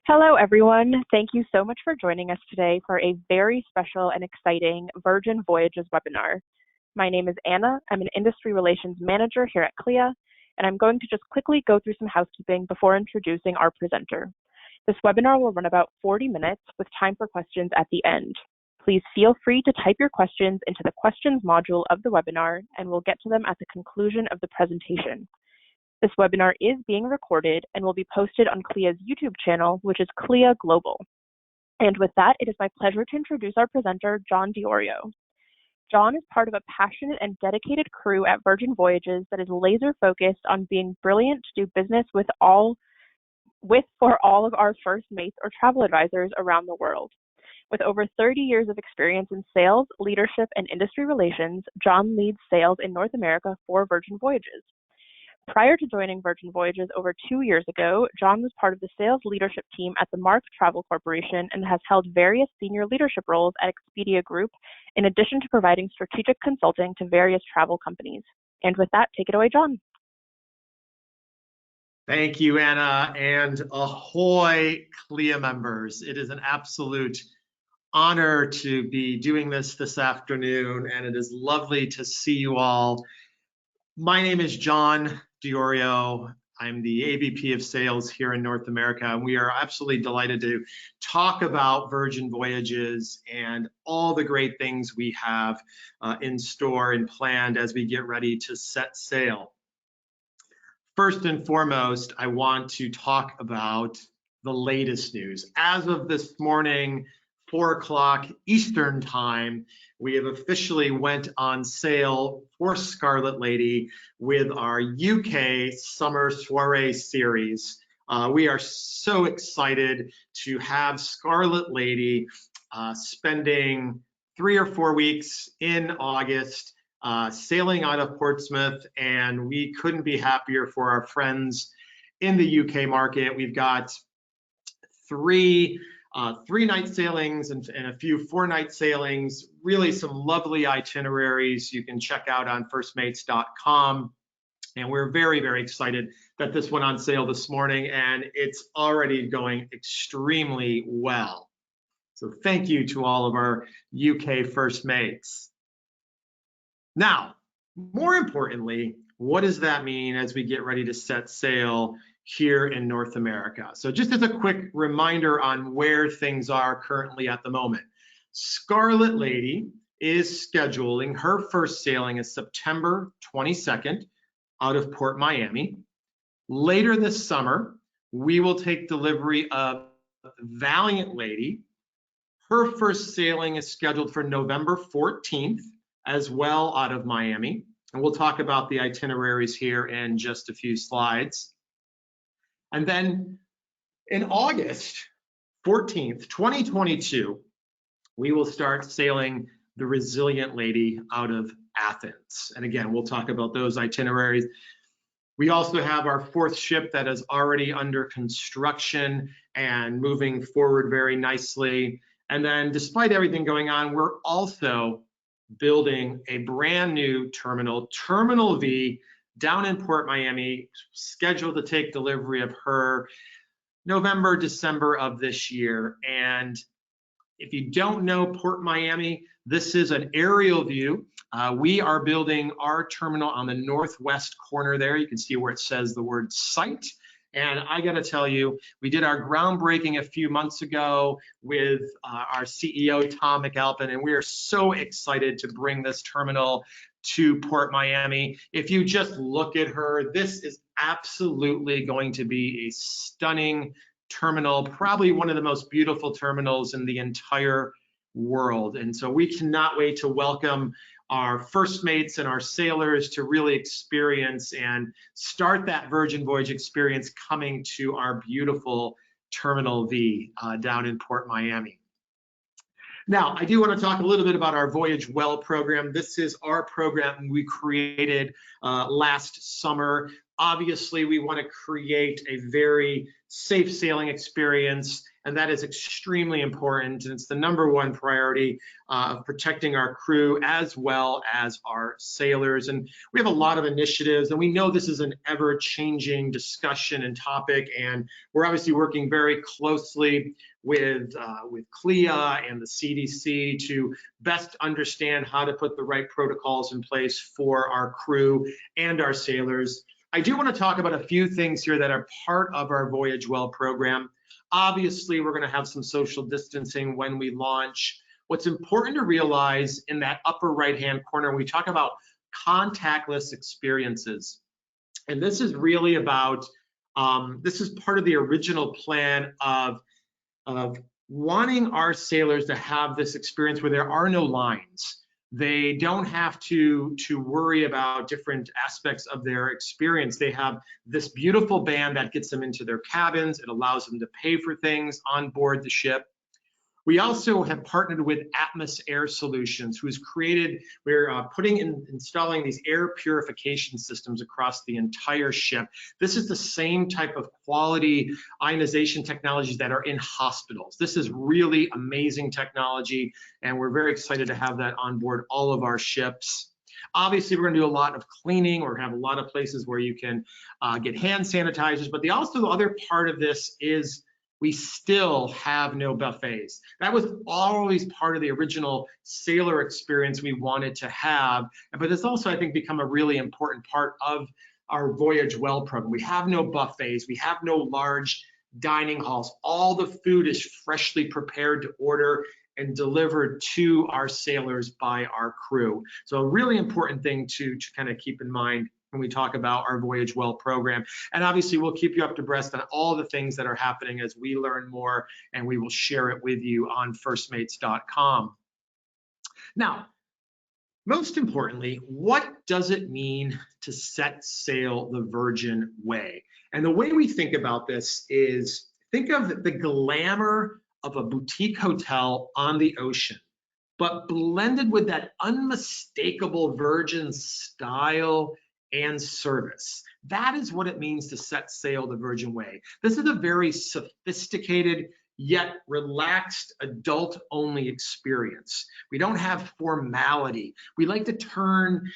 Hello, everyone. Thank you so much for joining us today for a very special and exciting Virgin Voyages webinar. My name is Anna. I'm an Industry Relations Manager here at CLIA, and I'm going to just quickly go through some housekeeping before introducing our presenter. This webinar will run about 40 minutes with time for questions at the end. Please feel free to type your questions into the questions module of the webinar, and we'll get to them at the conclusion of the presentation. This webinar is being recorded and will be posted on CLIA's YouTube channel, which is CLIA Global. And with that, it is my pleasure to introduce our presenter, John Diorio. John is part of a passionate and dedicated crew at Virgin Voyages that is laser focused on being brilliant to do business for all of our first mates or travel advisors around the world. With over 30 years of experience in sales, leadership, and industry relations, John leads sales in North America for Virgin Voyages. Prior to joining Virgin Voyages over 2 years ago, John was part of the sales leadership team at the Mark Travel Corporation and has held various senior leadership roles at Expedia Group, in addition to providing strategic consulting to various travel companies. And with that, take it away, John. Thank you, Anna, and ahoy, CLIA members. It is an absolute honor to be doing this afternoon, and it is lovely to see you all. My name is John Diorio. I'm the AVP of Sales here in North America, and we are absolutely delighted to talk about Virgin Voyages and all the great things we have in store and planned as we get ready to set sail. First and foremost, I want to talk about the latest news. As of this morning, 4 o'clock Eastern time, we have officially went on sale for Scarlet Lady with our UK Summer Soiree series. We are so excited to have Scarlet Lady spending 3 or 4 weeks in August, sailing out of Portsmouth, and we couldn't be happier for our friends in the UK market. We've got three 3-night sailings and a few 4-night sailings, really some lovely itineraries you can check out on firstmates.com. And we're very, very excited that this went on sale this morning, and it's already going extremely well. So thank you to all of our UK First Mates. Now, more importantly, what does that mean as we get ready to set sail here in North America? So just as a quick reminder on where things are currently at the moment, Scarlet Lady is scheduling her first sailing is September 22nd out of PORTMIAMI. Later this summer, we will take delivery of VALIANT Lady. Her first sailing is scheduled for November 14th as well out of Miami. And we'll talk about the itineraries here in just a few slides. And then in August 14th, 2022, we will start sailing the Resilient Lady out of Athens. And again, we'll talk about those itineraries. We also have our 4th ship that is already under construction and moving forward very nicely. And then despite everything going on, we're also building a brand new terminal, Terminal V, down in PORTMIAMI, scheduled to take delivery of her November, December of this year. And if you don't know PORTMIAMI, this is an aerial view. We are building our terminal on the northwest corner there. You can see where it says the word SITE. And I gotta tell you, we did our groundbreaking a few months ago with our CEO, Tom McAlpin, and we are so excited to bring this terminal to PORTMIAMI. If you just look at her, this is absolutely going to be a stunning terminal, probably one of the most beautiful terminals in the entire world. And so we cannot wait to welcome our first mates and our sailors to really experience and start that Virgin Voyage experience coming to our beautiful Terminal V down in PORTMIAMI. Now, I do want to talk a little bit about our Voyage Well program. This is our program we created last summer. Obviously, we want to create a very safe sailing experience, and that is extremely important, and it's the #1 priority of protecting our crew as well as our sailors. And we have a lot of initiatives, and we know this is an ever-changing discussion and topic, and we're obviously working very closely with CLIA and the CDC to best understand how to put the right protocols in place for our crew and our sailors. I do want to talk about a few things here that are part of our Voyage Well program. Obviously, we're going to have some social distancing when we launch. What's important to realize in that upper right-hand corner, we talk about contactless experiences. And this is really about, this is part of the original plan of wanting our sailors to have this experience where there are no lines. They don't have to worry about different aspects of their experience. They have this beautiful band that gets them into their cabins. It allows them to pay for things on board the ship. We also have partnered with Atmos Air Solutions, who's created, we're installing these air purification systems across the entire ship. This is the same type of quality ionization technologies that are in hospitals. This is really amazing technology, and we're very excited to have that on board all of our ships. Obviously, we're going to do a lot of cleaning. We're going to have a lot of places where you can get hand sanitizers, but the other part of this is we still have no buffets. That was always part of the original sailor experience we wanted to have, but it's also, I think, become a really important part of our Voyage Well program. We have no buffets, we have no large dining halls. All the food is freshly prepared to order and delivered to our sailors by our crew. So a really important thing to kind of keep in mind when we talk about our Voyage Well program. And obviously, we'll keep you up to breast on all the things that are happening as we learn more, and we will share it with you on firstmates.com. Now, most importantly, what does it mean to set sail the Virgin Way? And the way we think about this is, think of the glamour of a boutique hotel on the ocean, but blended with that unmistakable Virgin style and service. That is what it means to set sail the Virgin Way. This is a very sophisticated yet relaxed adult-only experience. We don't have formality. We like to turn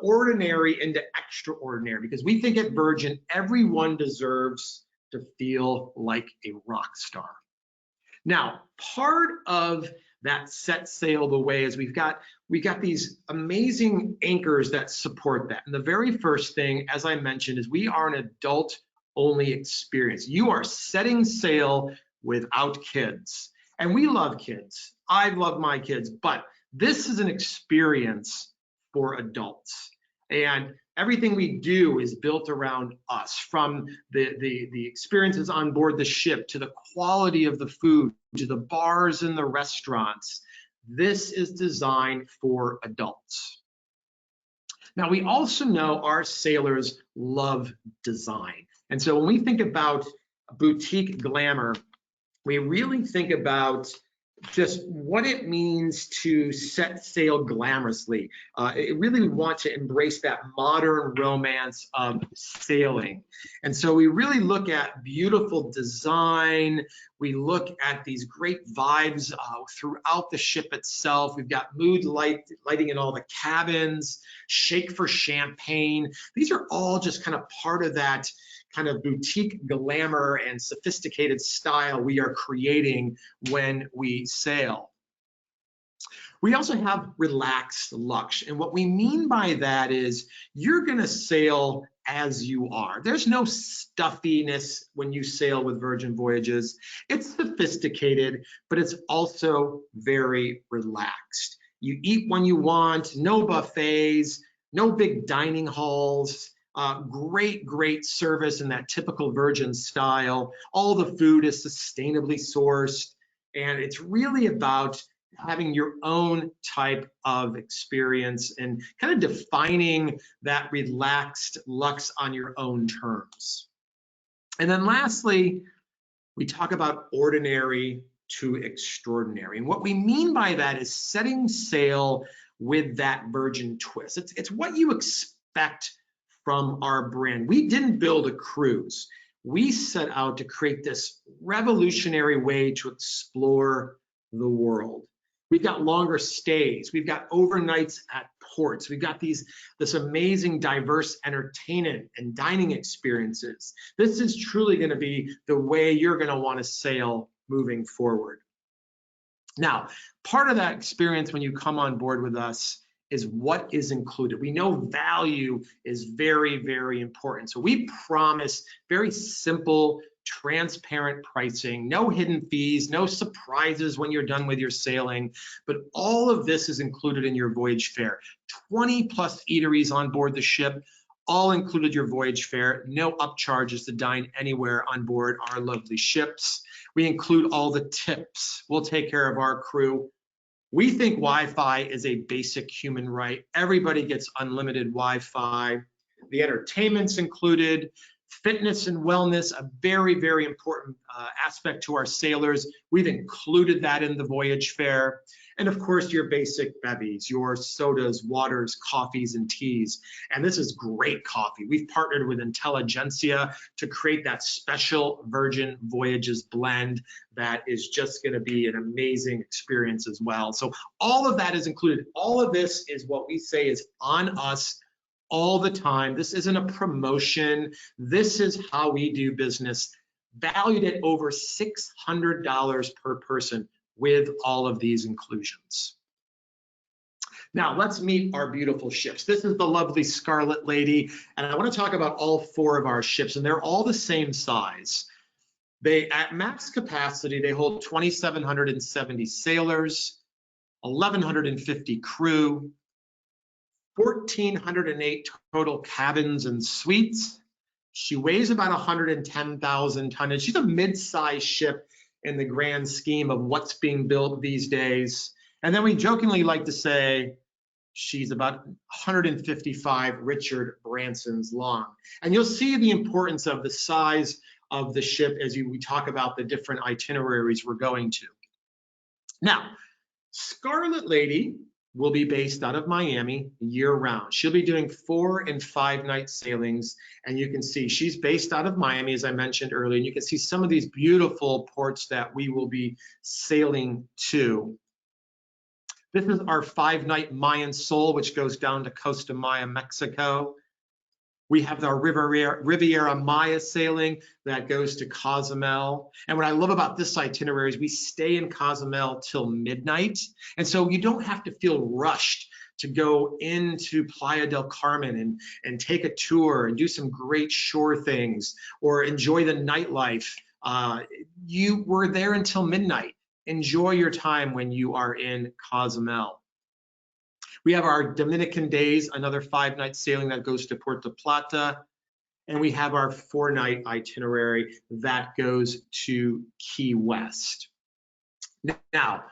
ordinary into extraordinary, because we think at Virgin, everyone deserves to feel like a rock star. Now, part of that set sail the way is we got these amazing anchors that support that. And the very first thing, as I mentioned, is we are an adult-only experience. You are setting sail without kids. And we love kids. I love my kids, but this is an experience for adults. And everything we do is built around us, from the experiences on board the ship, to the quality of the food, to the bars and the restaurants. This is designed for adults. Now, we also know our sailors love design. And so when we think about boutique glamour, we really think about just what it means to set sail glamorously. It really want to embrace that modern romance of sailing. And so we really look at beautiful design. We look at these great vibes throughout the ship itself. We've got mood lighting in all the cabins, shake for champagne. These are all just kind of part of that kind of boutique glamour and sophisticated style we are creating when we sail. We also have relaxed luxe, and what we mean by that is you're gonna sail as you are. There's no stuffiness when you sail with Virgin Voyages. It's sophisticated, but it's also very relaxed. You eat when you want, no buffets, no big dining halls. Great service in that typical Virgin style. All the food is sustainably sourced, and it's really about having your own type of experience and kind of defining that relaxed luxe on your own terms. And then lastly, we talk about ordinary to extraordinary. And what we mean by that is setting sail with that Virgin twist. It's what you expect from our brand. We didn't build a cruise. we set out to create this revolutionary way to explore the world. We've got longer stays. We've got overnights at ports. We've got this amazing diverse entertainment and dining experiences. This is truly going to be the way you're going to want to sail moving forward. Now, part of that experience when you come on board with us is what is included. We know value is very, very important. So we promise very simple, transparent pricing, no hidden fees, no surprises when you're done with your sailing, but all of this is included in your voyage fare. 20 plus eateries on board the ship, all included your voyage fare, no upcharges to dine anywhere on board our lovely ships. We include all the tips. We'll take care of our crew. We think Wi-Fi is a basic human right. Everybody gets unlimited Wi-Fi. The entertainment's included. Fitness and wellness, a very, very important aspect to our sailors. We've included that in the voyage fare. And of course, your basic bevies, your sodas, waters, coffees, and teas. And this is great coffee. We've partnered with Intelligentsia to create that special Virgin Voyages blend that is just going to be an amazing experience as well. So all of that is included. All of this is what we say is on us all the time. This isn't a promotion. This is how we do business, valued at over $600 per person with all of these inclusions. Now let's meet our beautiful ships. This is the lovely Scarlet Lady, and I want to talk about all 4 of our ships, and they're all the same size. They, at max capacity, they hold 2,770 sailors, 1,150 crew, 1,408 total cabins and suites. She weighs about 110,000 tonnage. She's a mid-sized ship in the grand scheme of what's being built these days. And then we jokingly like to say she's about 155 Richard Bransons long. And you'll see the importance of the size of the ship as we talk about the different itineraries we're going to. Now, Scarlet Lady will be based out of Miami year-round. She'll be doing 4- and 5-night sailings, and you can see she's based out of Miami, as I mentioned earlier, and you can see some of these beautiful ports that we will be sailing to. This is our 5-night Mayan Sol, which goes down to Costa Maya, Mexico. We have our Riviera Maya sailing that goes to Cozumel. And what I love about this itinerary is we stay in Cozumel till midnight. And so you don't have to feel rushed to go into Playa del Carmen and take a tour and do some great shore things or enjoy the nightlife. You were there until midnight. Enjoy your time when you are in Cozumel. We have our Dominican days, another 5-night sailing that goes to Puerto Plata. And we have our 4-night itinerary that goes to Key West. Now,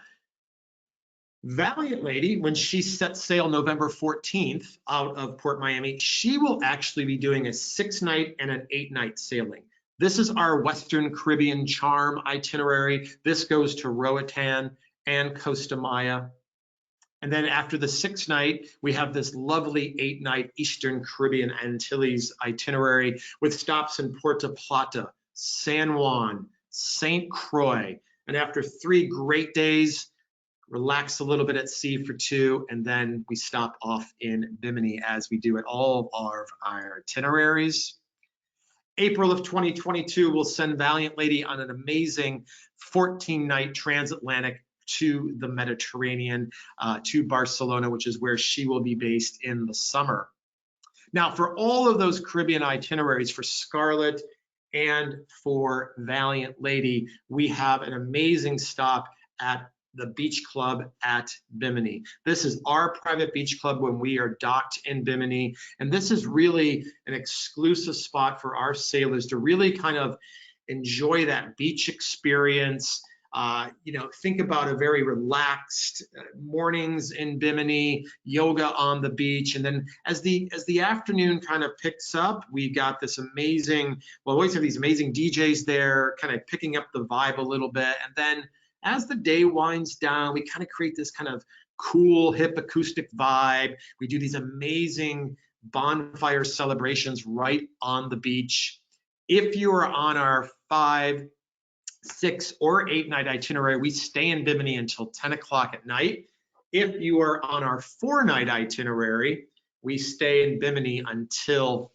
Valiant Lady, when she sets sail November 14th out of Port Miami, she will actually be doing a 6-night and an 8-night sailing. This is our Western Caribbean Charm itinerary. This goes to Roatan and Costa Maya. And then after the 6th night, we have this lovely 8-night Eastern Caribbean Antilles itinerary with stops in Puerto Plata, San Juan, St. Croix. And after 3 great days, relax a little bit at sea for 2, and then we stop off in Bimini as we do at all of our itineraries. April of 2022, we'll send Valiant Lady on an amazing 14-night transatlantic to the Mediterranean, to Barcelona, which is where she will be based in the summer. Now, for all of those Caribbean itineraries, for Scarlet and for Valiant Lady, we have an amazing stop at the beach club at Bimini. This is our private beach club when we are docked in Bimini, and this is really an exclusive spot for our sailors to really kind of enjoy that beach experience. You know, think about a very relaxed mornings in Bimini, yoga on the beach, and then as the afternoon kind of picks up, we got this amazing, well, we always have these amazing DJs there, kind of picking up the vibe a little bit, and then as the day winds down, we kind of create this kind of cool, hip acoustic vibe. We do these amazing bonfire celebrations right on the beach. If you are on our 5, 6, or 8 night itinerary, we stay in Bimini until 10 o'clock at night. If you are on our 4 night itinerary, we stay in Bimini until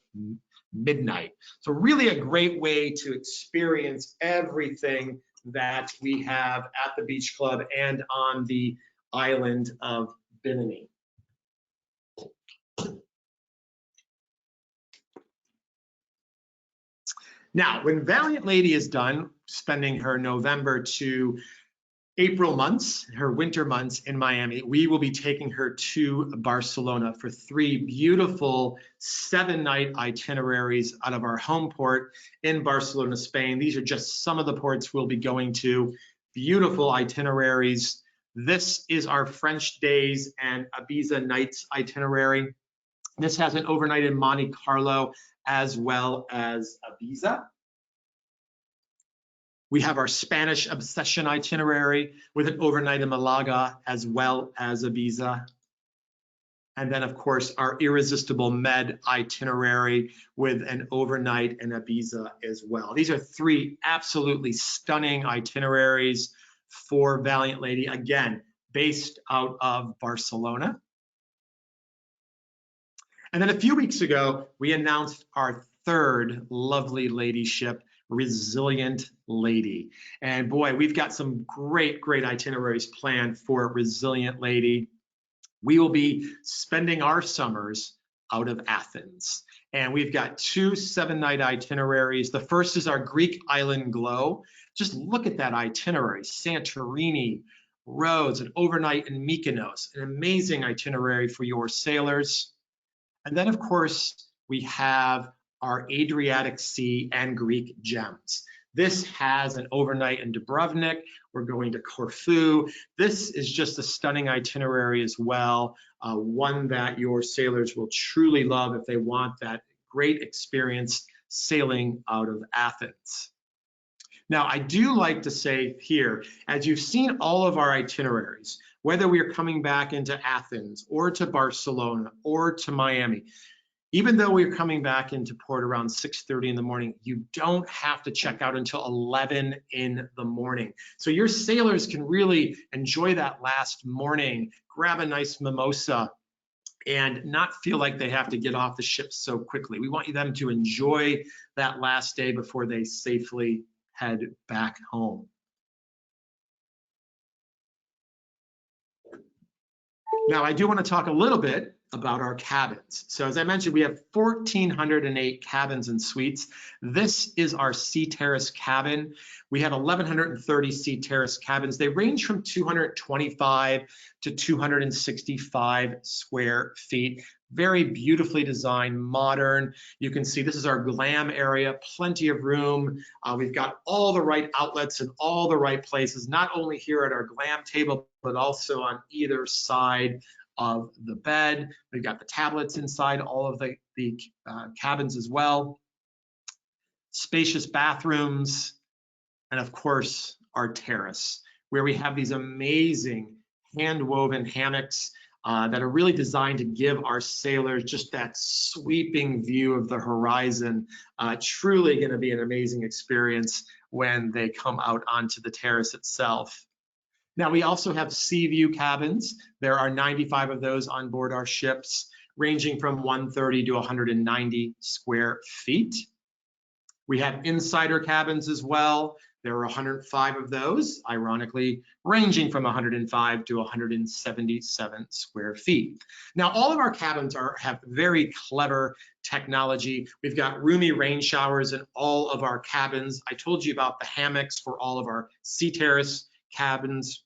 midnight. So really a great way to experience everything that we have at the beach club and on the island of Bimini. Now, when Valiant Lady is done spending her November to April months, her winter months in Miami, we will be taking her to Barcelona for 3 beautiful 7-night itineraries out of our home port in Barcelona, Spain. These are just some of the ports we'll be going to. Beautiful itineraries. This is our French days and Ibiza nights itinerary. This has an overnight in Monte Carlo as well as Ibiza. We have our Spanish obsession itinerary with an overnight in Malaga as well as Ibiza. And then, of course, our Irresistible Med itinerary with an overnight in Ibiza as well. These are 3 absolutely stunning itineraries for Valiant Lady, again, based out of Barcelona. And then a few weeks ago, we announced our 3rd lovely lady ship, Resilient Lady. And boy, we've got some great itineraries planned for Resilient Lady. We will be spending our summers out of Athens. And we've got 2 7-night itineraries. The first is our Greek island glow. Just look at that itinerary. Santorini, Rhodes, an overnight in Mykonos, an amazing itinerary for your sailors. And then, of course, we have our Adriatic Sea and Greek gems. This has an overnight in Dubrovnik. We're going to Corfu. This is just a stunning itinerary as well, one that your sailors will truly love if they want that great experience sailing out of Athens. Now, I do like to say here, as you've seen all of our itineraries, whether we are coming back into Athens or to Barcelona or to Miami, even though we're coming back into port around 6:30 in the morning, you don't have to check out until 11 in the morning. So your sailors can really enjoy that last morning, grab a nice mimosa, and not feel like they have to get off the ship so quickly. We want them to enjoy that last day before they safely head back home. Now, I do want to talk a little bit about our cabins. So as I mentioned, we have 1,408 cabins and suites. This is our Sea Terrace cabin. We have 1,130 Sea Terrace cabins. They range from 225 to 265 square feet. Very beautifully designed, modern. You can see this is our glam area, plenty of room. We've got all the right outlets in all the right places, not only here at our glam table, but also on either side of the bed. We've got the tablets inside all of the cabins as well. Spacious bathrooms, and of course, our terrace, where we have these amazing hand-woven hammocks that are really designed to give our sailors just that sweeping view of the horizon. Truly going to be an amazing experience when they come out onto the terrace itself. Now, we also have sea view cabins. There are 95 of those on board our ships, ranging from 130 to 190 square feet. We have insider cabins as well. There are 105 of those, ironically, ranging from 105 to 177 square feet. Now, all of our cabins have very clever technology. We've got roomy rain showers in all of our cabins. I told you about the hammocks for all of our Sea Terrace cabins.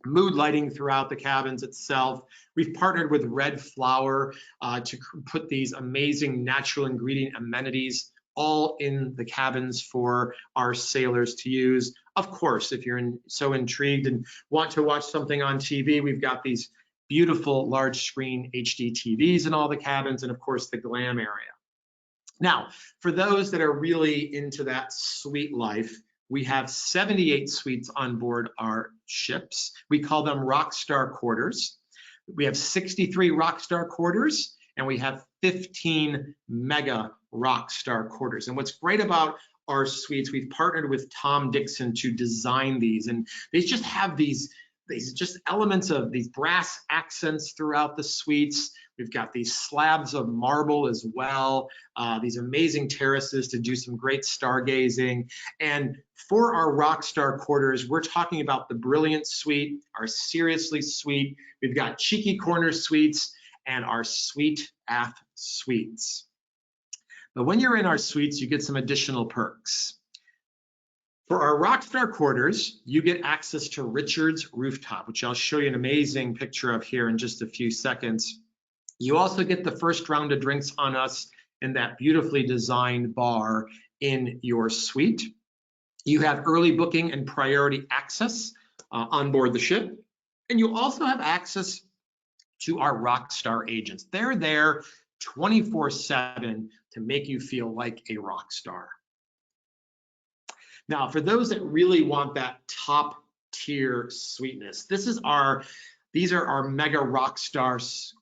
Mood lighting throughout the cabins itself. We've partnered with Red Flower to put these amazing natural ingredient amenities all in the cabins for our sailors to use. Of course, if you're so intrigued and want to watch something on TV, we've got these beautiful large screen HD TVs in all the cabins, and of course the glam area. Now, for those that are really into that suite life, we have 78 suites on board our ships. We call them ROCKSTAR quarters. We have 63 ROCKSTAR quarters, and we have 15 mega ROCKSTAR quarters. And what's great about our suites, we've partnered with Tom Dixon to design these, and they just have these just elements of these brass accents throughout the suites. We've got these slabs of marble as well, these amazing terraces to do some great stargazing. And for our ROCKSTAR quarters, we're talking about the Brilliant Suite, our Seriously Suite. We've got Cheeky Corner Suites and our SUITE-NESS suites. But when you're in our suites, you get some additional perks. For our ROCKSTAR quarters, you get access to Richard's Rooftop, which I'll show you an amazing picture of here in just a few seconds. You also get the first round of drinks on us in that beautifully designed bar in your suite. You have early booking and priority access on board the ship. And you also have access to our ROCKSTAR agents. They're there 24/7 to make you feel like a rock star. Now, for those that really want that top tier sweetness, these are our mega ROCKSTAR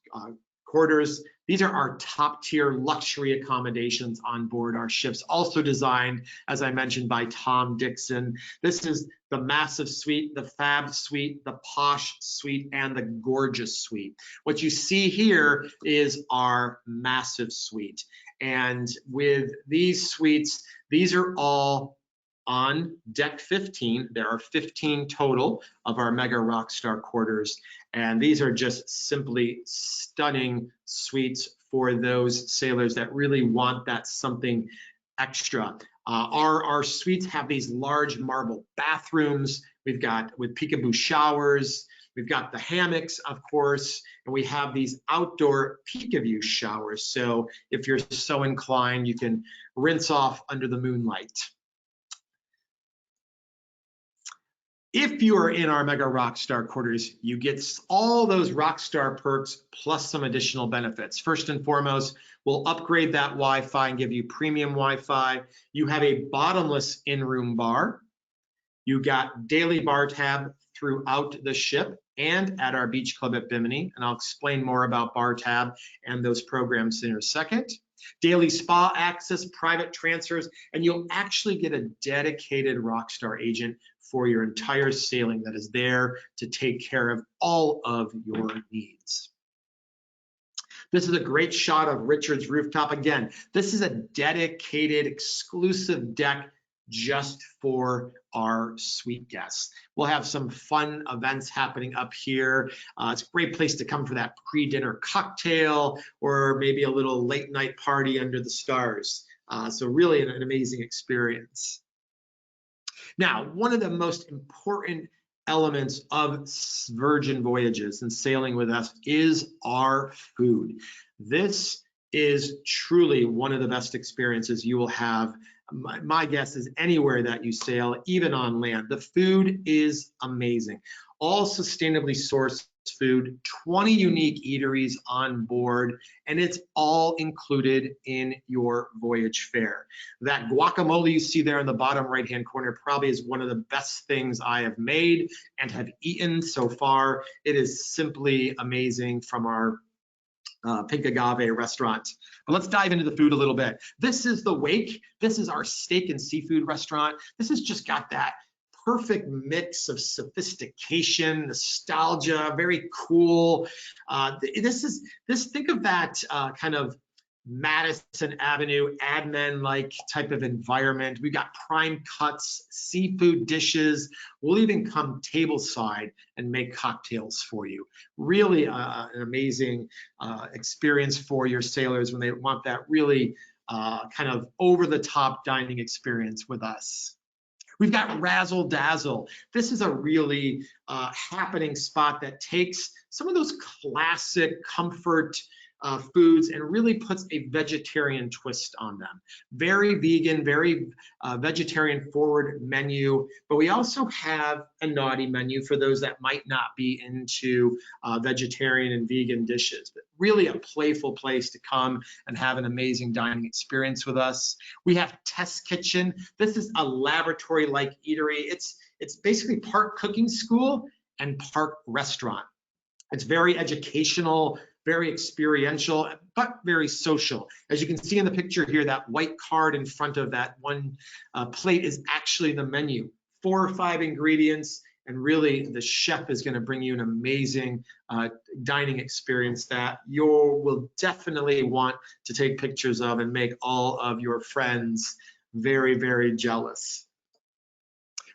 quarters. These are our top tier luxury accommodations on board our ships, also designed, as I mentioned, by Tom Dixon. This is the massive suite, the fab suite, the posh suite, and the gorgeous suite. What you see here is our massive suite. And with these suites, these are all on deck 15. There are 15 total of our mega ROCKSTAR quarters, and these are just simply stunning suites for those sailors that really want that something extra. Our suites have these large marble bathrooms. We've got with peekaboo showers. We've got the hammocks, of course, and we have these outdoor peek-a-view showers. So if you're so inclined, you can rinse off under the moonlight. If you are in our mega ROCKSTAR quarters, you get all those ROCKSTAR perks plus some additional benefits. First and foremost, we'll upgrade that Wi-Fi and give you premium Wi-Fi. You have a bottomless in-room bar. You got daily bar tab throughout the ship and at our beach club at Bimini, and I'll explain more about bar tab and those programs in a second. Daily spa access, private transfers, and you'll actually get a dedicated ROCKSTAR agent for your entire sailing that is there to take care of all of your needs. This is a great shot of Richard's Rooftop. Again, this is a dedicated, exclusive deck just for our suite guests. We'll have some fun events happening up here. It's a great place to come for that pre-dinner cocktail or maybe a little late night party under the stars. So really an amazing experience. Now, one of the most important elements of Virgin Voyages and sailing with us is our food. This is truly one of the best experiences you will have. My guess is anywhere that you sail, even on land. The food is amazing. All sustainably sourced food, 20 unique eateries on board, and it's all included in your voyage fare. That guacamole you see there in the bottom right-hand corner probably is one of the best things I have made and have eaten so far. It is simply amazing from our Pink Agave restaurant. But let's dive into the food a little bit. This is the Wake. This is our steak and seafood restaurant. This has just got that perfect mix of sophistication, nostalgia, very cool. Think of that kind of Madison Avenue admin-like type of environment. We've got prime cuts, seafood dishes. We'll even come tableside and make cocktails for you. Really an amazing experience for your sailors when they want that really kind of over-the-top dining experience with us. We've got Razzle Dazzle. This is a really happening spot that takes some of those classic comfort foods and really puts a vegetarian twist on them. Very vegan, very vegetarian forward menu, but we also have a naughty menu for those that might not be into vegetarian and vegan dishes, but really a playful place to come and have an amazing dining experience with us. We have Test Kitchen. This is a laboratory-like eatery. It's basically part cooking school and part restaurant. It's very educational, very experiential, but very social. As you can see in the picture here, that white card in front of that one plate is actually the menu. 4 or 5 ingredients, and really the chef is going to bring you an amazing dining experience that you will definitely want to take pictures of and make all of your friends very, very jealous.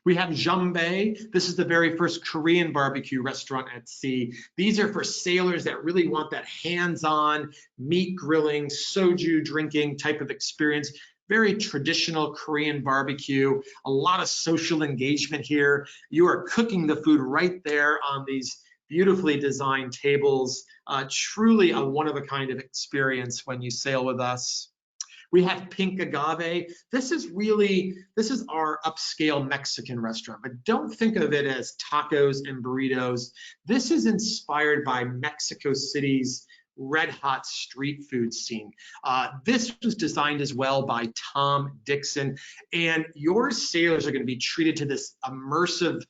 We have GUNBAE. This is the very first Korean barbecue restaurant at sea. These are for sailors that really want that hands-on meat grilling, soju drinking type of experience. Very traditional Korean barbecue, a lot of social engagement here. You are cooking the food right there on these beautifully designed tables. Truly a one-of-a-kind of experience when you sail with us. We have Pink Agave. This is our upscale Mexican restaurant, but don't think of it as tacos and burritos. This is inspired by Mexico City's red hot street food scene. This was designed as well by Tom Dixon, and your sailors are going to be treated to this immersive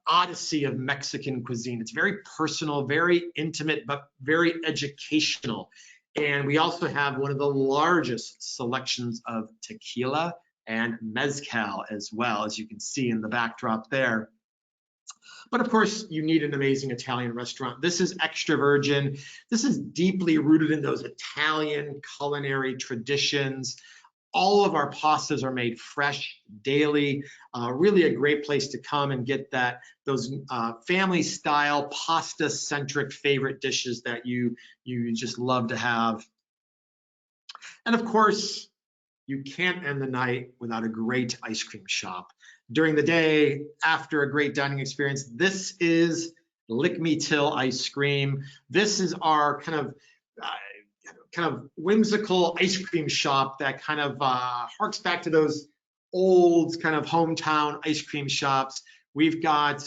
odyssey of Mexican cuisine. It's very personal, very intimate, but very educational. And we also have one of the largest selections of tequila and mezcal as well, as you can see in the backdrop there. But of course, you need an amazing Italian restaurant. This is extra virgin. This is deeply rooted in those Italian culinary traditions. All of our pastas are made fresh daily. Really a great place to come and get those family-style, pasta-centric favorite dishes that you just love to have. And of course, you can't end the night without a great ice cream shop. During the day, after a great dining experience, this is Lick Me Till ice cream. This is our kind of whimsical ice cream shop that kind of harks back to those old kind of hometown ice cream shops. We've got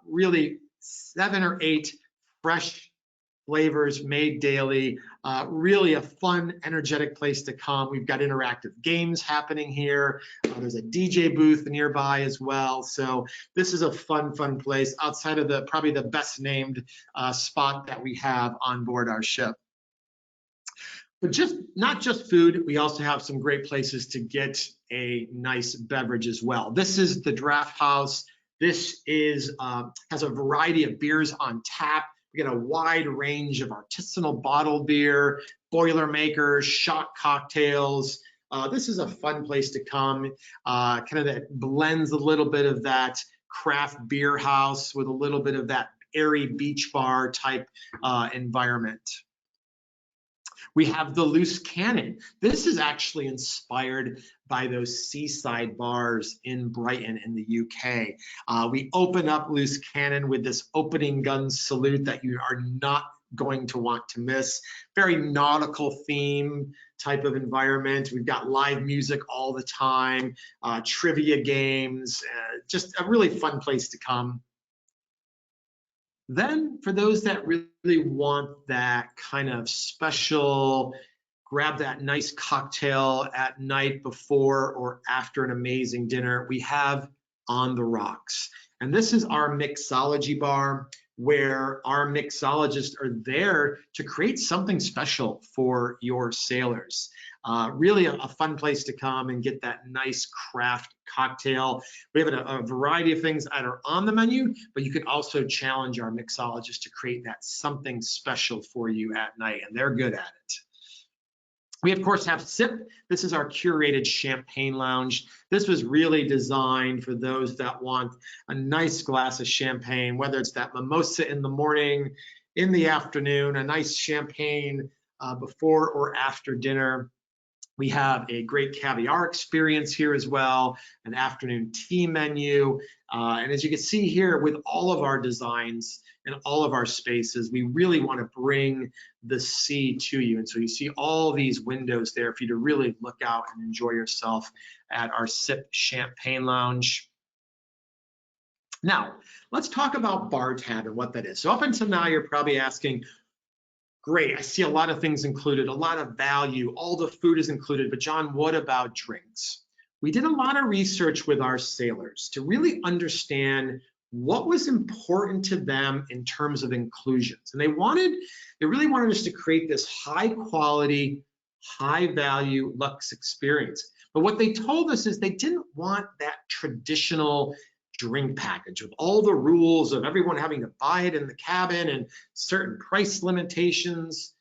really 7 or 8 fresh flavors made daily. Really a fun, energetic place to come. We've got interactive games happening here. There's a DJ booth nearby as well. So this is a fun place outside of probably the best named spot that we have on board our ship. But not just food, we also have some great places to get a nice beverage as well. This is the Draft House. This has a variety of beers on tap. We get a wide range of artisanal bottled beer, Boilermakers, shot cocktails. This is a fun place to come. Kind of that blends a little bit of that craft beer house with a little bit of that airy beach bar type environment. We have the Loose Cannon. This is actually inspired by those seaside bars in Brighton in the UK. We open up Loose Cannon with this opening gun salute that you are not going to want to miss. Very nautical theme type of environment. We've got live music all the time, trivia games, just a really fun place to come. Then for those that really want that kind of special, grab that nice cocktail at night before or after an amazing dinner, we have On the Rocks. And this is our mixology bar where our mixologists are there to create something special for your sailors. Really a fun place to come and get that nice craft cocktail. We have a variety of things that are on the menu, but you can also challenge our mixologists to create that something special for you at night, and they're good at it. We, of course, have SIP. This is our curated champagne lounge. This was really designed for those that want a nice glass of champagne, whether it's that mimosa in the morning, in the afternoon, a nice champagne before or after dinner. We have a great caviar experience here as well, an afternoon tea menu. And as you can see here with all of our designs and all of our spaces, we really want to bring the sea to you. And so you see all these windows there for you to really look out and enjoy yourself at our SIP Champagne Lounge. Now, let's talk about bar tab and what that is. So up until now, you're probably asking, great, I see a lot of things included, a lot of value, all the food is included, but John, what about drinks? We did a lot of research with our sailors to really understand what was important to them in terms of inclusions. And they really wanted us to create this high quality, high value luxe experience. But what they told us is they didn't want that traditional drink package with all the rules of everyone having to buy it in the cabin and certain price limitations.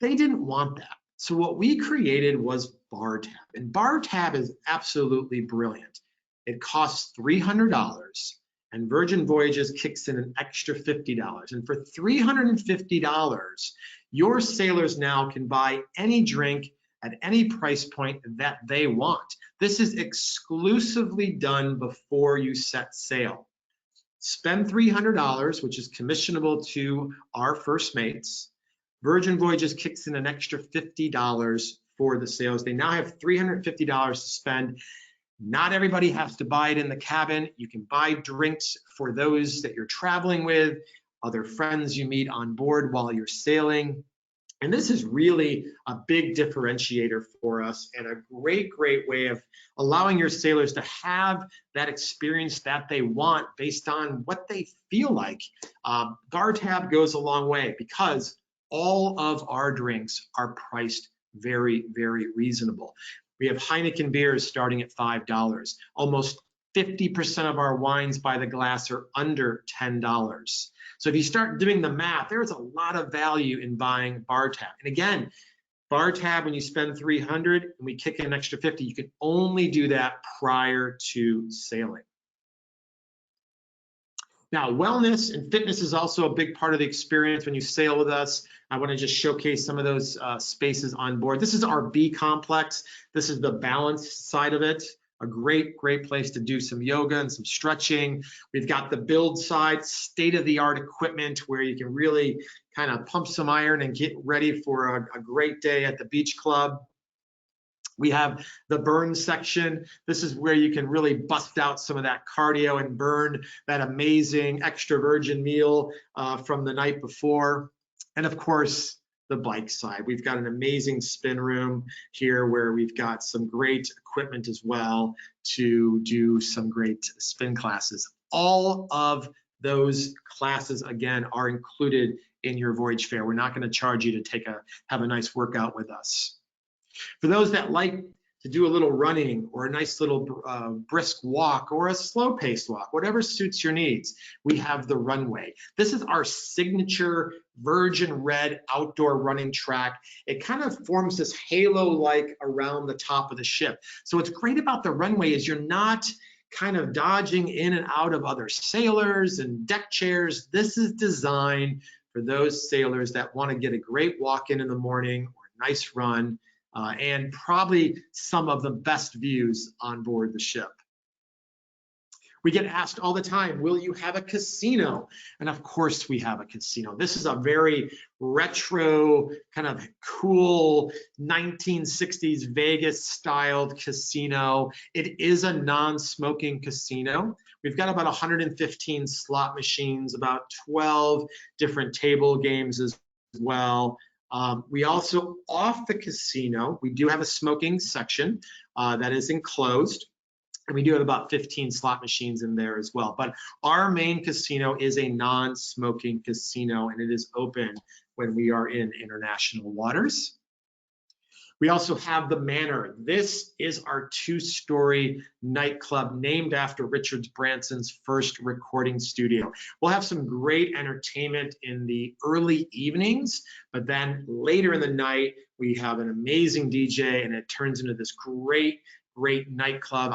They didn't want that. So what we created was Bar Tab. And Bar Tab is absolutely brilliant. It costs $300 and Virgin Voyages kicks in an extra $50. And for $350, your sailors now can buy any drink at any price point that they want. This is exclusively done before you set sail. Spend $300, which is commissionable to our first mates. Virgin Voyages kicks in an extra $50 for the sailors. They now have $350 to spend. Not everybody has to buy it in the cabin. You can buy drinks for those that you're traveling with, other friends you meet on board while you're sailing. And this is really a big differentiator for us and a great, great way of allowing your sailors to have that experience that they want based on what they feel like. Bar Tab goes a long way because all of our drinks are priced very, very reasonable. We have Heineken beers starting at $5. Almost 50% of our wines by the glass are under $10. So if you start doing the math, there's a lot of value in buying Bar Tab. And again, Bar Tab, when you spend $300 and we kick in an extra $50, you can only do that prior to sailing. Now, wellness and fitness is also a big part of the experience when you sail with us. I want to just showcase some of those spaces on board. This is our B complex. This is the balance side of it. A great, great place to do some yoga and some stretching. We've got the build side, state-of-the-art equipment where you can really kind of pump some iron and get ready for a great day at the beach club. We have the burn section. This is where you can really bust out some of that cardio and burn that amazing extra virgin meal from the night before. And of course, the bike side. We've got an amazing spin room here where we've got some great equipment as well to do some great spin classes. All of those classes, again, are included in your voyage fare. We're not going to charge you to have a nice workout with us. For those that like to do a little running or a nice little brisk walk or a slow-paced walk, whatever suits your needs, we have the Runway. This is our signature virgin red outdoor running track. It kind of forms this halo-like around the top of the ship. So what's great about the Runway is you're not kind of dodging in and out of other sailors and deck chairs. This is designed for those sailors that want to get a great walk in the morning or a nice run. And probably some of the best views on board the ship. We get asked all the time, will you have a casino? And of course we have a casino. This is a very retro, kind of cool 1960s Vegas styled casino. It is a non-smoking casino. We've got about 115 slot machines, about 12 different table games as well. We also, off the casino, we do have a smoking section that is enclosed, and we do have about 15 slot machines in there as well. But our main casino is a non-smoking casino, and it is open when we are in international waters. We also have the Manor. This is our two-story nightclub named after Richard Branson's first recording studio. We'll have some great entertainment in the early evenings, but then later in the night, we have an amazing DJ and it turns into this great, great nightclub.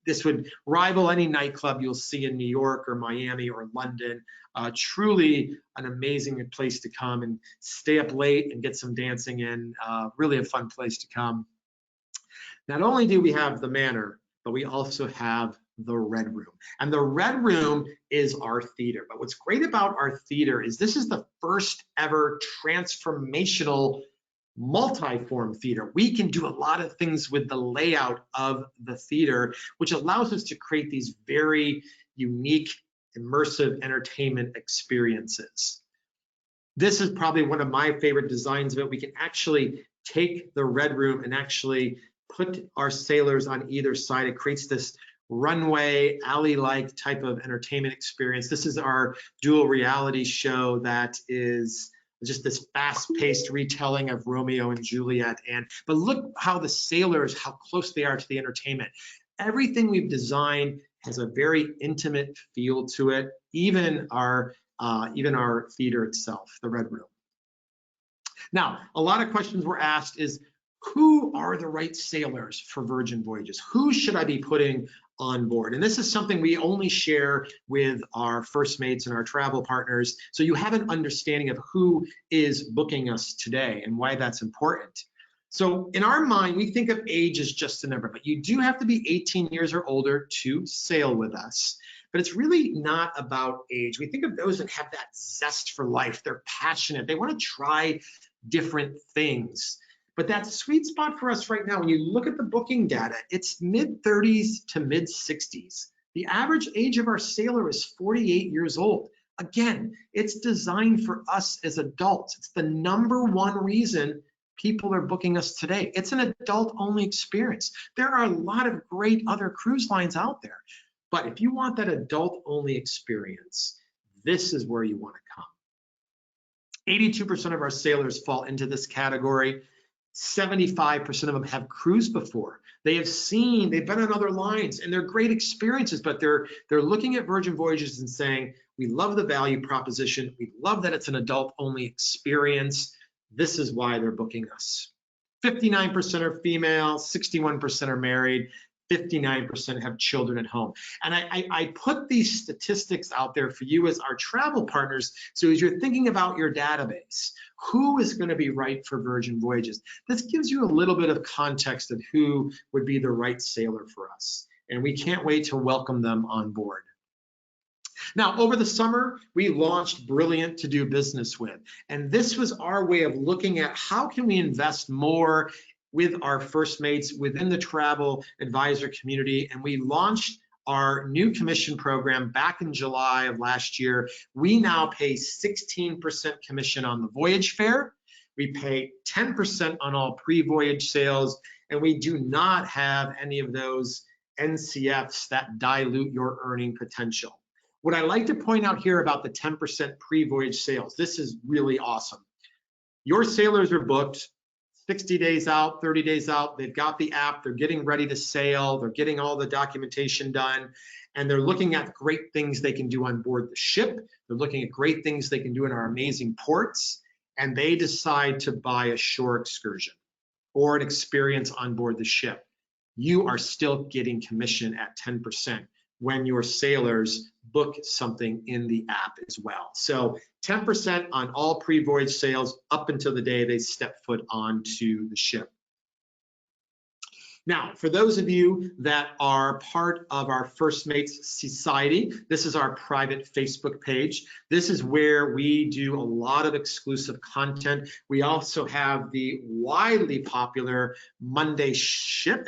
This would rival any nightclub you'll see in New York or Miami or London. Truly an amazing place to come and stay up late and get some dancing in. Really a fun place to come. Not only do we have the Manor, but we also have the Red Room. And the Red Room is our theater. But what's great about our theater is this is the first ever transformational multi-form theater. We can do a lot of things with the layout of the theater, which allows us to create these very unique, immersive entertainment experiences. This is probably one of my favorite designs of it. We can actually take the Red Room and actually put our sailors on either side. It creates this runway, alley-like type of entertainment experience. This is our dual reality show that is just this fast-paced retelling of Romeo and Juliet. But look how the sailors, how close they are to the entertainment. Everything we've designed has a very intimate feel to it, even our theater itself, the Red Room. Now, a lot of questions were asked is, who are the right sailors for Virgin Voyages? Who should I be putting on board? And this is something we only share with our first mates and our travel partners, so you have an understanding of who is booking us today and why that's important. So in our mind, we think of age as just a number, but you do have to be 18 years or older to sail with us. But it's really not about age. We think of those that have that zest for life. They're passionate. They want to try different things. But that sweet spot for us right now, when you look at the booking data, it's mid-30s to mid-60s. The average age of our sailor is 48 years old. Again, it's designed for us as adults. It's the #1 reason people are booking us today. It's an adult-only experience. There are a lot of great other cruise lines out there. But if you want that adult-only experience, this is where you want to come. 82% of our sailors fall into this category. 75% of them have cruised before. They've been on other lines, and they're great experiences, but they're looking at Virgin Voyages and saying, we love the value proposition. We love that it's an adult-only experience. This is why they're booking us. 59% are female, 61% are married, 59% have children at home. And I put these statistics out there for you as our travel partners, so as you're thinking about your database, who is going to be right for Virgin Voyages? This gives you a little bit of context of who would be the right sailor for us. And we can't wait to welcome them on board. Now, over the summer, we launched Brilliant to do business with. And this was our way of looking at how can we invest more with our first mates within the travel advisor community. And we launched our new commission program back in July of last year. We now pay 16% commission on the voyage fare. We pay 10% on all pre-voyage sales, and we do not have any of those NCFs that dilute your earning potential. What I like to point out here about the 10% pre-voyage sales, this is really awesome. Your sailors are booked 60 days out, 30 days out. They've got the app, they're getting ready to sail, they're getting all the documentation done, and they're looking at great things they can do on board the ship. They're looking at great things they can do in our amazing ports, and they decide to buy a shore excursion or an experience on board the ship. You are still getting commission at 10% when your sailors book something in the app as well. So 10% on all pre-voyage sales up until the day they step foot onto the ship. Now, for those of you that are part of our First Mates Society, this is our private Facebook page. This is where we do a lot of exclusive content. We also have the widely popular Monday Sip,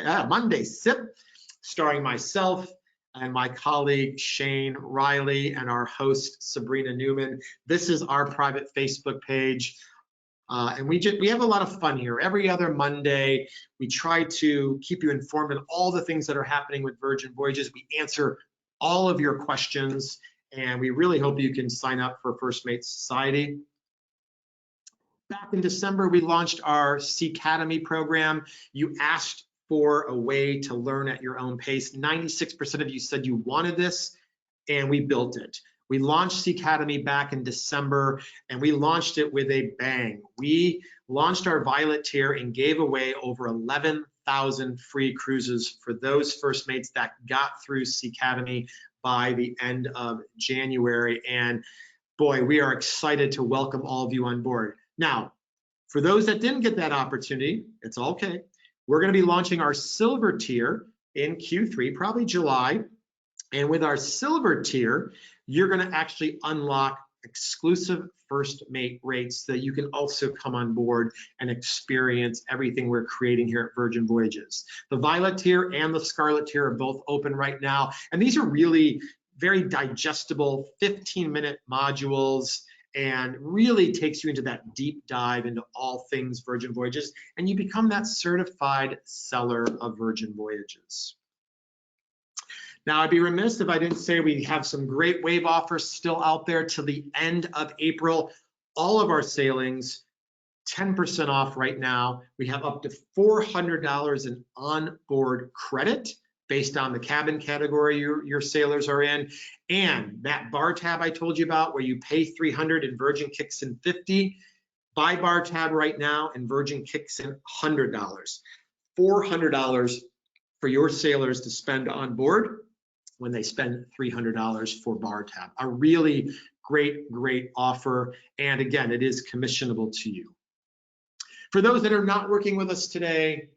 starring myself and my colleague Shane Riley and our host Sabrina Newman. This is our private Facebook page. And we have a lot of fun here. Every other Monday, we try to keep you informed of all the things that are happening with Virgin Voyages. We answer all of your questions, and we really hope you can sign up for First Mates Society. Back in December, we launched our Seacademy program. You asked for a way to learn at your own pace. 96% of you said you wanted this, and we built it. We launched Seacademy back in December, and we launched it with a bang. We launched our Violet tier and gave away over 11,000 free cruises for those first mates that got through Seacademy by the end of January. And boy, we are excited to welcome all of you on board. Now, for those that didn't get that opportunity, it's okay. We're going to be launching our Silver tier in Q3, probably July. And with our Silver tier, you're going to actually unlock exclusive first mate rates so that you can also come on board and experience everything we're creating here at Virgin Voyages. The Violet tier and the Scarlet tier are both open right now. And these are really very digestible 15-minute modules, and really takes you into that deep dive into all things Virgin Voyages, and you become that certified seller of Virgin Voyages. Now, I'd be remiss if I didn't say we have some great wave offers still out there till the end of April. All of our sailings, 10% off right now. We have up to $400 in onboard credit based on the cabin category your sailors are in. And that bar tab I told you about where you pay $300 and Virgin kicks in $50, buy bar tab right now and Virgin kicks in $100. $400 for your sailors to spend on board when they spend $300 for bar tab. A really great offer. And again, it is commissionable to you. For those that are not working with us today,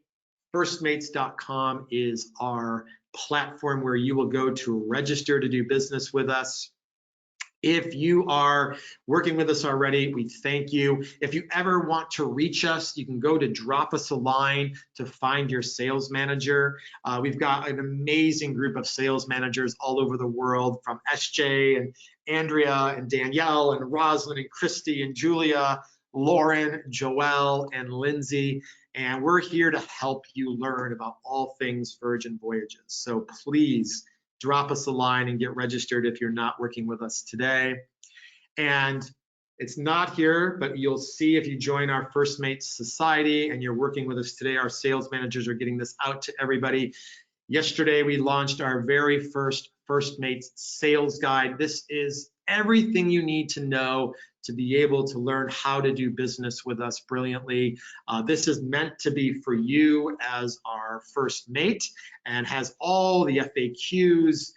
firstmates.com is our platform where you will go to register to do business with us. If you are working with us already, we thank you. If you ever want to reach us, you can go to drop us a line to find your sales manager. We've got an amazing group of sales managers all over the world, from SJ and Andrea and Danielle and Rosalind and Christy and Julia, Lauren, Joelle, and Lindsay. And we're here to help you learn about all things Virgin Voyages. So please drop us a line and get registered if you're not working with us today. And it's not here, but you'll see if you join our First Mates Society and you're working with us today, our sales managers are getting this out to everybody. Yesterday, we launched our very first First Mates sales guide. This is everything you need to know to be able to learn how to do business with us brilliantly. This is meant to be for you as our first mate and has all the FAQs,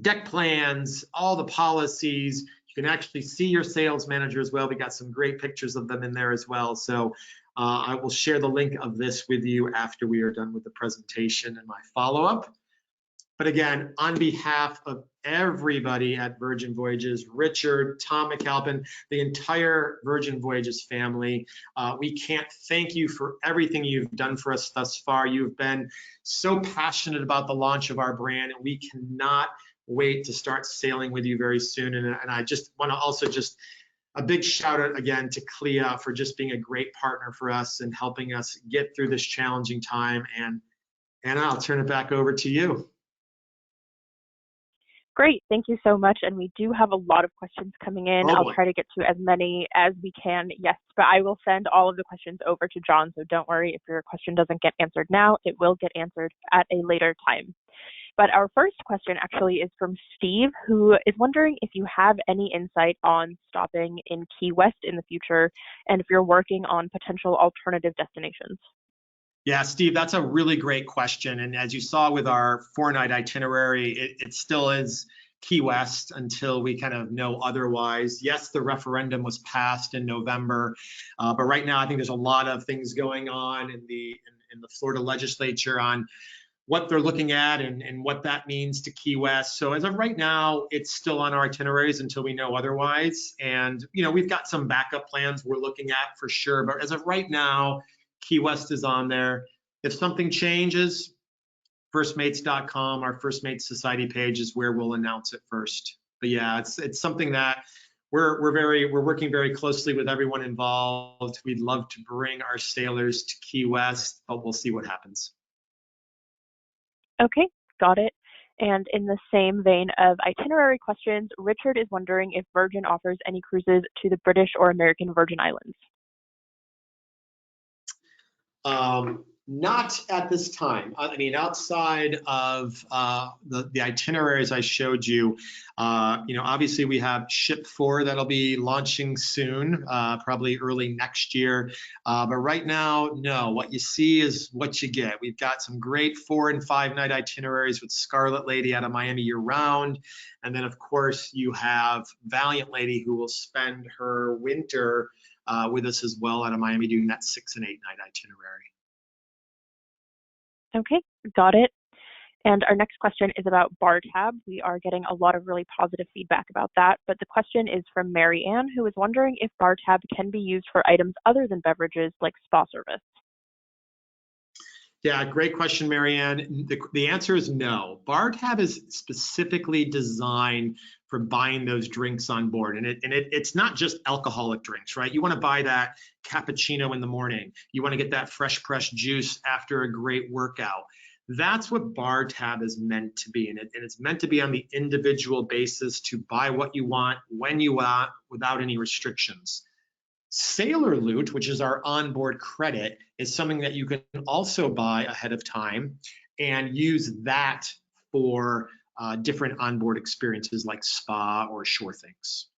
deck plans, all the policies. You can actually see your sales manager as well. We got some great pictures of them in there as well. So I will share the link of this with you after we are done with the presentation and my follow-up. But again, on behalf of everybody at Virgin Voyages, Richard, Tom McAlpin, the entire Virgin Voyages family, we can't thank you for everything you've done for us thus far. You've been so passionate about the launch of our brand, and we cannot wait to start sailing with you very soon. And I just want to also just a big shout out again to Clea for just being a great partner for us and helping us get through this challenging time. And I'll turn it back over to you. Great, thank you so much. And we do have a lot of questions coming in. I'll try to get to as many as we can, yes, but I will send all of the questions over to John, so don't worry if your question doesn't get answered now, it will get answered at a later time. But our first question actually is from Steve, who is wondering if you have any insight on stopping in Key West in the future and if you're working on potential alternative destinations. Yeah, Steve, that's a really great question. And as you saw with our 4-night itinerary, it still is Key West until we kind of know otherwise. Yes, the referendum was passed in November, but right now I think there's a lot of things going on in the Florida legislature on what they're looking at and what that means to Key West. So as of right now, it's still on our itineraries until we know otherwise. And, you know, we've got some backup plans we're looking at for sure. But as of right now, Key West is on there. If something changes, firstmates.com, our First Mates Society page is where we'll announce it first. But yeah, it's something that we're working very closely with everyone involved. We'd love to bring our sailors to Key West, but we'll see what happens. Okay, got it. And in the same vein of itinerary questions, Richard is wondering if Virgin offers any cruises to the British or American Virgin Islands. Not at this time. I mean, outside of the itineraries I showed you, obviously we have Ship 4 that'll be launching soon, probably early next year. But right now, no, what you see is what you get. We've got some great 4- and 5-night itineraries with Scarlet Lady out of Miami year-round. And then, of course, you have Valiant Lady, who will spend her winter with us as well out of Miami, doing that 6- and 8-night itinerary. Okay, got it. And our next question is about bar tab. We are getting a lot of really positive feedback about that, but the question is from Mary Ann, who is wondering if bar tab can be used for items other than beverages like spa service. Yeah, great question, Mary Ann. The answer is no. Bar tab is specifically designed for buying those drinks on board. And it's not just alcoholic drinks, right? You want to buy that cappuccino in the morning. You want to get that fresh pressed juice after a great workout. That's what bar tab is meant to be. And it's meant to be on the individual basis to buy what you want, when you want, without any restrictions. Sailor Loot, which is our onboard credit, is something that you can also buy ahead of time and use that for different onboard experiences like spa or shore things.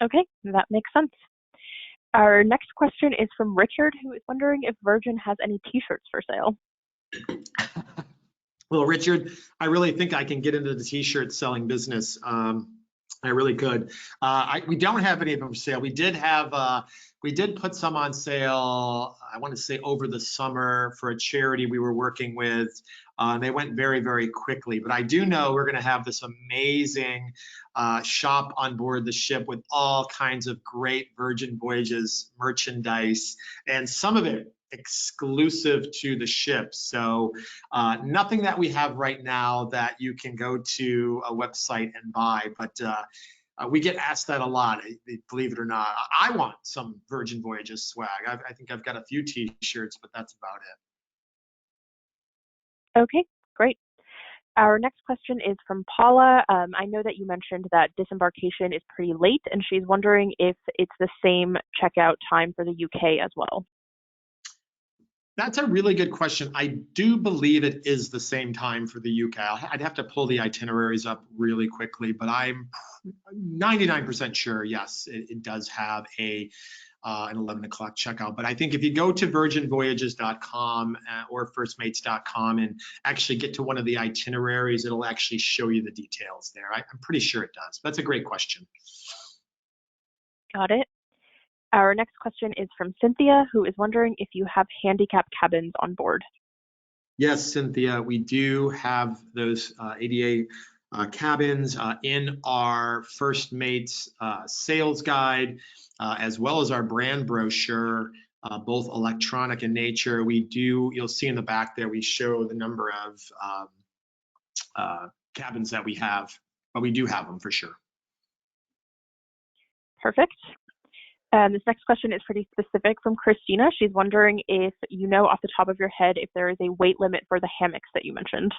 Okay, that makes sense. Our next question is from Richard, who is wondering if Virgin has any t-shirts for sale. Well, Richard, I really think I can get into the t-shirt selling business. I really could. We don't have any of them for sale. We did put some on sale, I want to say over the summer for a charity we were working with. They went very, very quickly. But I do know we're going to have this amazing shop on board the ship with all kinds of great Virgin Voyages merchandise, and some of it exclusive to the ship. So nothing that we have right now that you can go to a website and buy, but we get asked that a lot, believe it or not. I want some Virgin Voyages swag. I think I've got a few t-shirts, but that's about it. Okay, great. Our next question is from Paula. I know that you mentioned that disembarkation is pretty late, and she's wondering if it's the same checkout time for the UK as well. That's a really good question. I do believe it is the same time for the UK. I'd have to pull the itineraries up really quickly, but I'm 99% sure, yes, it does have an 11 o'clock checkout. But I think if you go to virginvoyages.com or firstmates.com and actually get to one of the itineraries, it'll actually show you the details there. I'm pretty sure it does. That's a great question. Got it. Our next question is from Cynthia, who is wondering if you have handicap cabins on board. Yes, Cynthia, we do have those ADA cabins in our First Mates sales guide, as well as our brand brochure, both electronic in nature. You'll see in the back there, we show the number of cabins that we have, but we do have them for sure. Perfect. This next question is pretty specific from Christina. She's wondering if you know off the top of your head if there is a weight limit for the hammocks that you mentioned.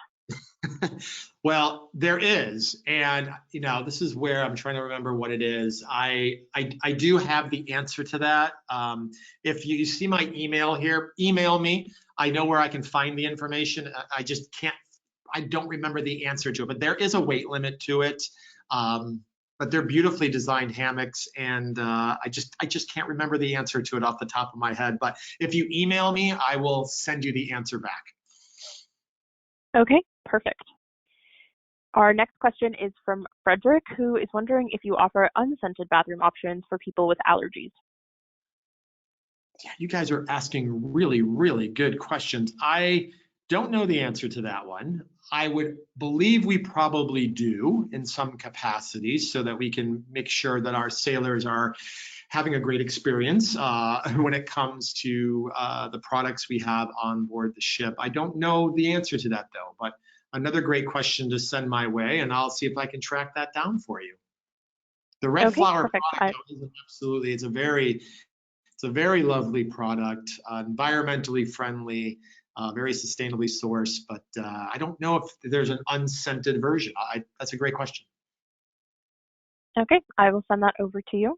Well, there is, and this is where I'm trying to remember what it is. I do have the answer to that. If you see my email here, email me. I know where I can find the information. I just can't. I don't remember the answer to it, but there is a weight limit to it. But they're beautifully designed hammocks, and I just can't remember the answer to it off the top of my head. But if you email me, I will send you the answer back. Okay, perfect. Our next question is from Frederick, who is wondering if you offer unscented bathroom options for people with allergies. Yeah, you guys are asking really, really good questions. I don't know the answer to that one. I would believe we probably do in some capacity so that we can make sure that our sailors are having a great experience when it comes to the products we have on board the ship. I don't know the answer to that though, but another great question to send my way, and I'll see if I can track that down for you. The Red Flower product is absolutely, it's a very lovely product, environmentally friendly, very sustainably sourced, but I don't know if there's an unscented version. That's a great question. Okay, I will send that over to you.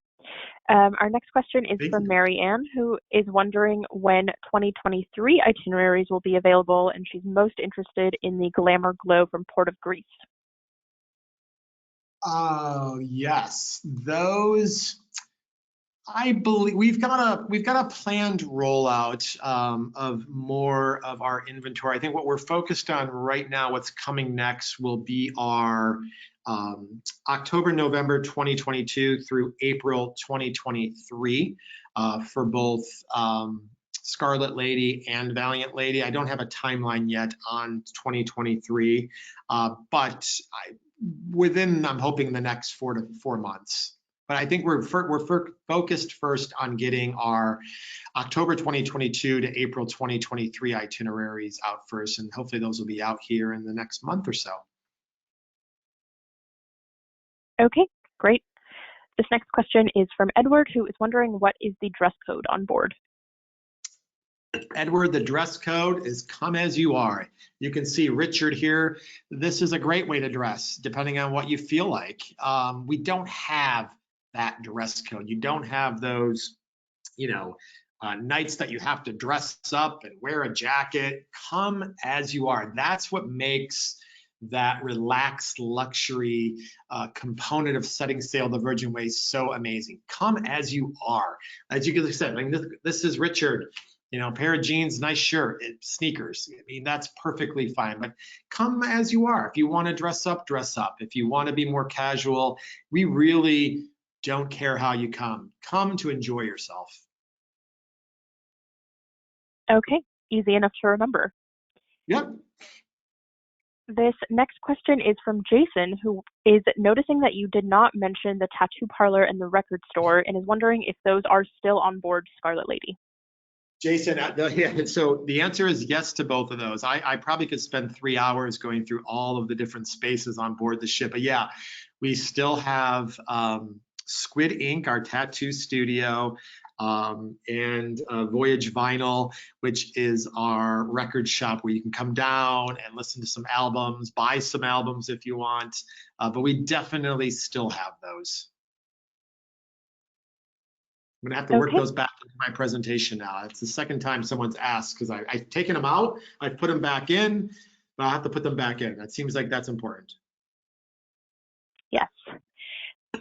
Our next question is from Mary Ann, who is wondering when 2023 itineraries will be available, and she's most interested in the Glamour Glow from Port of Greece. Oh, yes. Those, I believe we've got a planned rollout of more of our inventory. I think what we're focused on right now, what's coming next, will be our October, November 2022 through April 2023 for both Scarlet Lady and Valiant Lady. I don't have a timeline yet on 2023, but I'm hoping the next 4 to 4 months. But I think we're focused first on getting our October 2022 to April 2023 itineraries out first, and hopefully those will be out here in the next month or so. Okay, great. This next question is from Edward, who is wondering what is the dress code on board? Edward, the dress code is come as you are. You can see Richard here. This is a great way to dress, depending on what you feel like. We don't have that dress code. You don't have those, nights that you have to dress up and wear a jacket. Come as you are. That's what makes that relaxed luxury component of setting sail the Virgin Way so amazing. Come as you are. As you said, like this is Richard. Pair of jeans, nice shirt, sneakers. I mean, that's perfectly fine, but come as you are. If you want to dress up, dress up. If you want to be more casual, we really don't care how you come. Come to enjoy yourself. Okay, easy enough to remember. Yep. This next question is from Jason, who is noticing that you did not mention the tattoo parlor and the record store and is wondering if those are still on board Scarlet Lady. Jason, so the answer is yes to both of those. I probably could spend 3 hours going through all of the different spaces on board the ship. But yeah, we still have Squid Ink, our tattoo studio, and Voyage Vinyl, which is our record shop where you can come down and listen to some albums, buy some albums if you want. But we definitely still have those. I'm gonna have to work those back into my presentation now. It's the second time someone's asked because I've taken them out, I've put them back in, but I'll have to put them back in. That seems like that's important. Yes.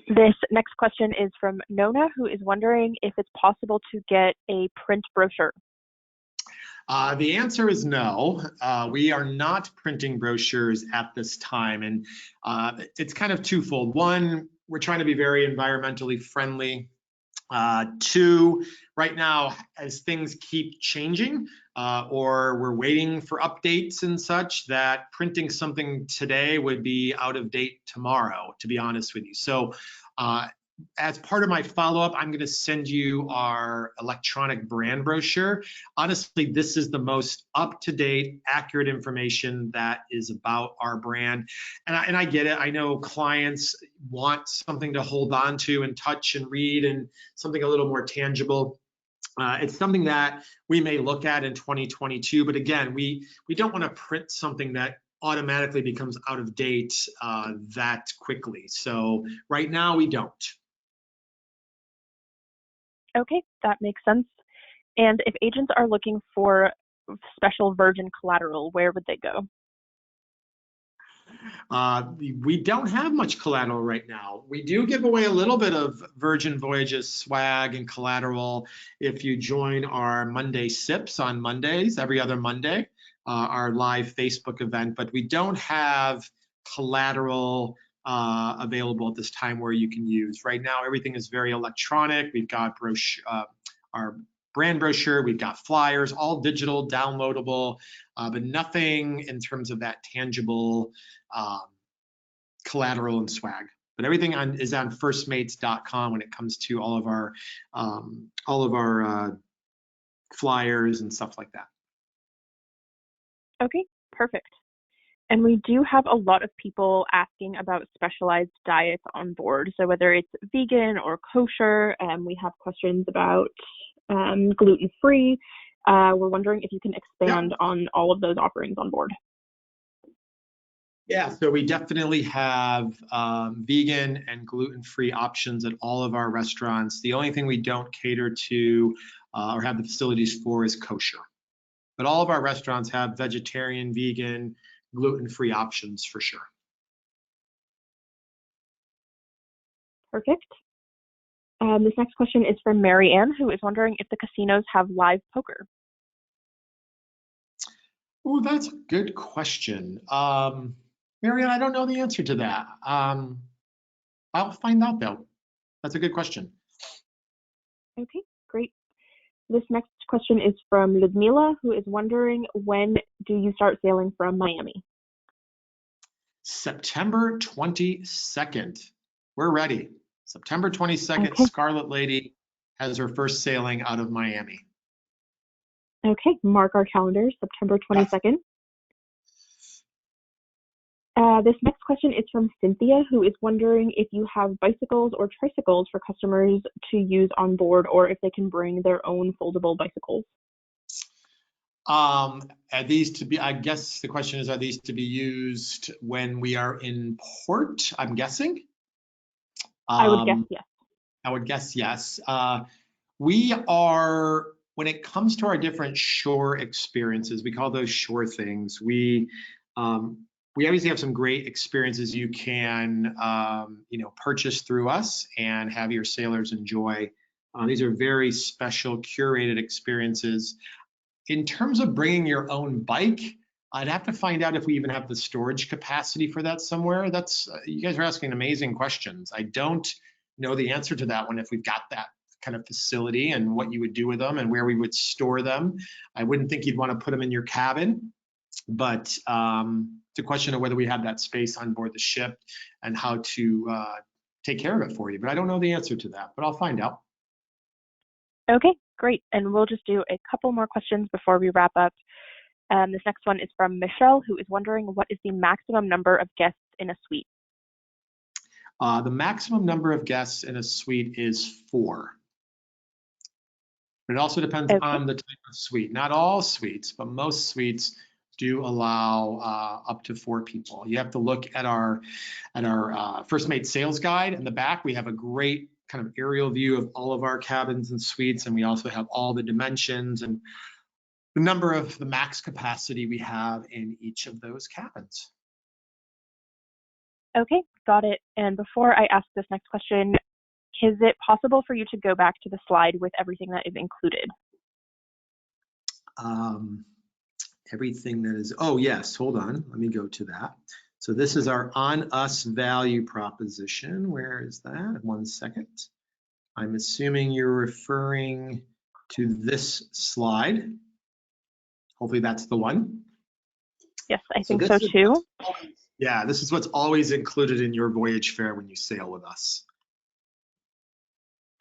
This next question is from Nona, who is wondering if it's possible to get a print brochure. The answer is no. We are not printing brochures at this time, and it's kind of twofold. One, we're trying to be very environmentally friendly. Two, right now, as things keep changing, or we're waiting for updates and such, that printing something today would be out of date tomorrow, to be honest with you. So as part of my follow-up, I'm going to send you our electronic brand brochure. Honestly, this is the most up-to-date, accurate information that is about our brand. And I get it. I know clients want something to hold on to and touch and read and something a little more tangible. It's something that we may look at in 2022, but again, we don't want to print something that automatically becomes out of date that quickly. So right now we don't. Okay, that makes sense. And if agents are looking for special Virgin collateral, where would they go? We don't have much collateral right now. We do give away a little bit of Virgin Voyages swag and collateral if you join our Monday Sips on Mondays, every other Monday, our live Facebook event, but we don't have collateral available at this time where you can use. Right now, everything is very electronic. We've got our brand brochure, we've got flyers, all digital, downloadable, but nothing in terms of that tangible collateral and swag. But everything is on firstmates.com when it comes to all of our flyers and stuff like that. Okay, perfect. And we do have a lot of people asking about specialized diets on board. So whether it's vegan or kosher, we have questions about gluten-free. We're wondering if you can expand on all of those offerings on board. Yeah, so we definitely have vegan and gluten-free options at all of our restaurants. The only thing we don't cater to or have the facilities for is kosher. But all of our restaurants have vegetarian, vegan, gluten-free options for sure. Perfect. This next question is from Mary Ann, who is wondering if the casinos have live poker. Oh, that's a good question. Mary Ann, I don't know the answer to that. I'll find out though. That's a good question. Okay, great. This next question is from Ludmila, who is wondering, when do you start sailing from Miami? September 22nd. We're ready. September 22nd, okay. Scarlet Lady has her first sailing out of Miami. Okay, mark our calendars, September 22nd. Yes. This next question is from Cynthia, who is wondering if you have bicycles or tricycles for customers to use on board, or if they can bring their own foldable bicycles. Are these to be, I guess the question is, are these to be used when we are in port, I'm guessing? I would guess yes. I would guess yes. We are, when it comes to our different shore experiences, we call those shore things. We obviously have some great experiences you can, purchase through us and have your sailors enjoy. These are very special, curated experiences. In terms of bringing your own bike, I'd have to find out if we even have the storage capacity for that somewhere. That's, you guys are asking amazing questions. I don't know the answer to that one, if we've got that kind of facility and what you would do with them and where we would store them. I wouldn't think you'd want to put them in your cabin, but it's a question of whether we have that space on board the ship and how to take care of it for you. But I don't know the answer to that, but I'll find out. Okay, great. And we'll just do a couple more questions before we wrap up. This next one is from Michelle, who is wondering, what is the maximum number of guests in a suite? The maximum number of guests in a suite is 4. But it also depends on the type of suite. Not all suites, but most suites do allow up to 4 people. You have to look at our First Mate sales guide. In the back, we have a great kind of aerial view of all of our cabins and suites, and we also have all the dimensions and the number of the max capacity we have in each of those cabins. Okay, got it. And before I ask this next question, is it possible for you to go back to the slide with everything that is included? Everything that is, oh yes, hold on, let me go to that. So this is our on us value proposition. Where is that? 1 second. I'm assuming you're referring to this slide. Hopefully that's the one. Yes, I think so too. Yeah, this is what's always included in your voyage fare when you sail with us.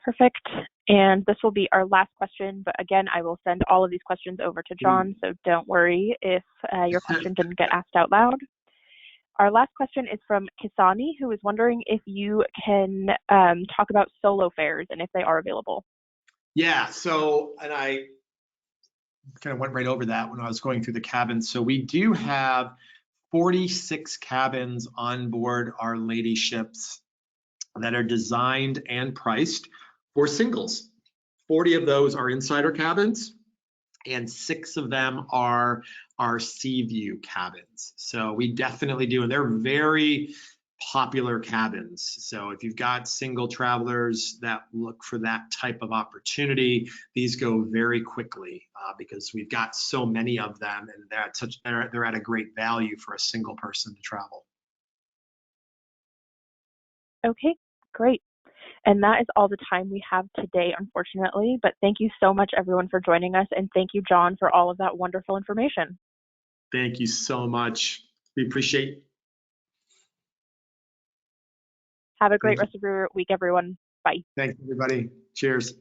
Perfect. And this will be our last question, but again, I will send all of these questions over to John, so don't worry if your question didn't get asked out loud. Our last question is from Kisani, who is wondering if you can talk about solo fares and if they are available. Yeah, so, and I kind of went right over that when I was going through the cabins. So we do have 46 cabins on board our lady ships that are designed and priced for singles. 40 of those are insider cabins, and 6 of them are our sea view cabins. So we definitely do, and they're very popular cabins. So if you've got single travelers that look for that type of opportunity, these go very quickly because we've got so many of them, and they're at a great value for a single person to travel. Okay, great. And that is all the time we have today, unfortunately. But thank you so much, everyone, for joining us. And thank you, John, for all of that wonderful information. Thank you so much. We appreciate it. Have a great rest of your week, everyone. Bye. Thanks, everybody. Cheers.